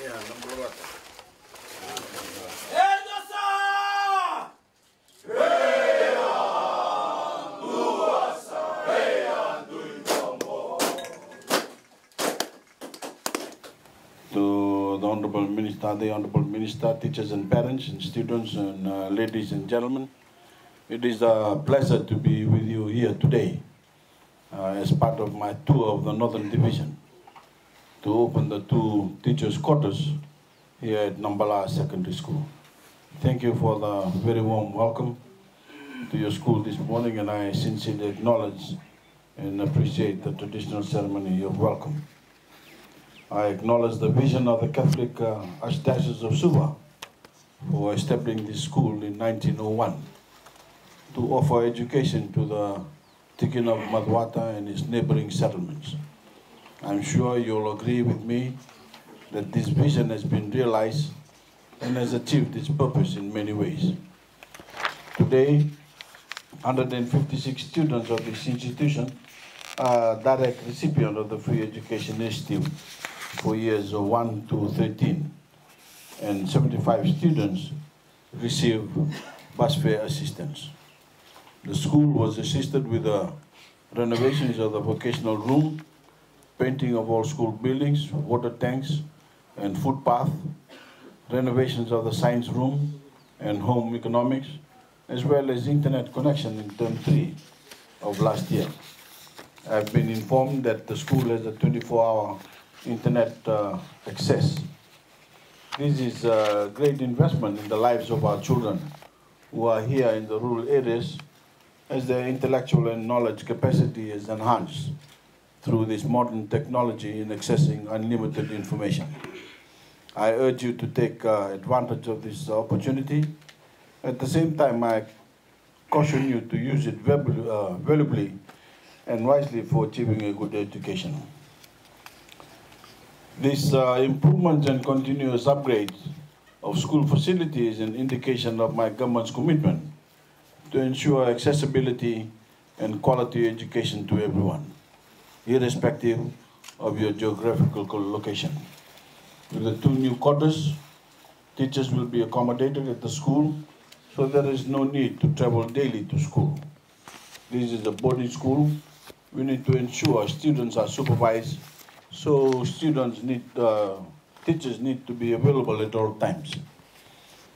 To the Honorable Minister, teachers and parents and students and ladies and gentlemen, it is a pleasure to be with you here today as part of my tour of the Northern Division to open the 2 teachers' quarters here at Nambala Secondary School. Thank you for the very warm welcome to your school this morning, and I sincerely acknowledge and appreciate the traditional ceremony of welcome. I acknowledge the vision of the Catholic Archdiocese of Suva for establishing this school in 1901 to offer education to the Tikin of Madhwata and its neighboring settlements. I'm sure you'll agree with me that this vision has been realized and has achieved its purpose in many ways. Today, 156 students of this institution are direct recipients of the Free Education Initiative for years 1 to 13, and 75 students receive bus fare assistance. The school was assisted with the renovations of the vocational room, painting of all school buildings, water tanks and footpath, renovations of the science room and home economics, as well as internet connection in term 3 of last year. I've been informed that the school has a 24-hour internet access. This is a great investment in the lives of our children who are here in the rural areas, as their intellectual and knowledge capacity is enhanced through this modern technology in accessing unlimited information. I urge you to take advantage of this opportunity. At the same time, I caution you to use it valuably and wisely for achieving a good education. This improvement and continuous upgrade of school facilities is an indication of my government's commitment to ensure accessibility and quality education to everyone, irrespective of your geographical location. With the 2 new quarters, teachers will be accommodated at the school, so there is no need to travel daily to school. This is a boarding school. We need to ensure students are supervised, so teachers need to be available at all times.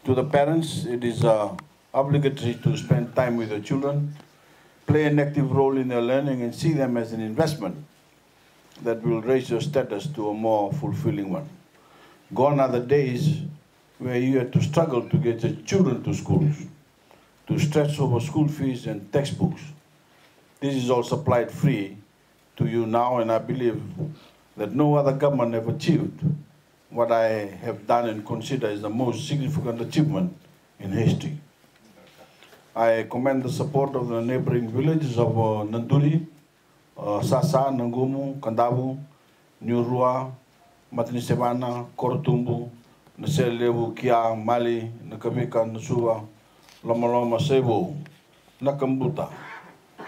To the parents, it is obligatory to spend time with their children, play an active role in their learning, and see them as an investment that will raise your status to a more fulfilling one. Gone are the days where you had to struggle to get your children to schools, to stress over school fees and textbooks. This is all supplied free to you now, and I believe that no other government have achieved what I have done and consider is the most significant achievement in history. I commend the support of the neighboring villages of Nanduri, Sasa, Nangumu, Kandavu, Nyurua, Matinisevana, Korotumbu, Naselevu, Kia, Mali, Nakavika, Nasuva, Lomaloma, Sevo, Nakambuta,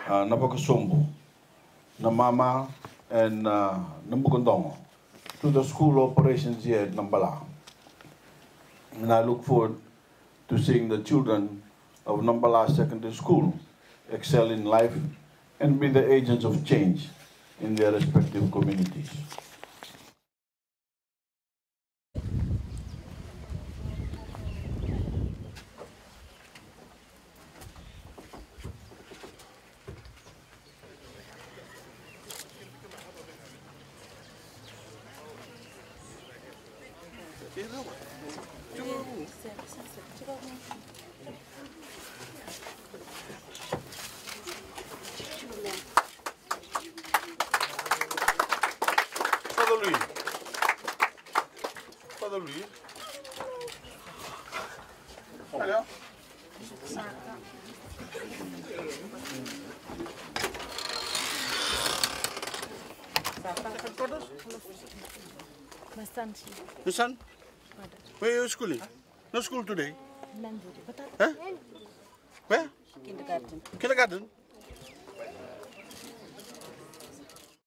Napakasombu, Namama, and Nambukondongo, to the school operations here at Nambala. And I look forward to seeing the children of Nambala Secondary School excel in life and be the agents of change in their respective communities. Father Louis. Olha. My son. Your son? Where are you schooling? No school today? Nanduri. Huh? Where? Kindergarten. Kindergarten?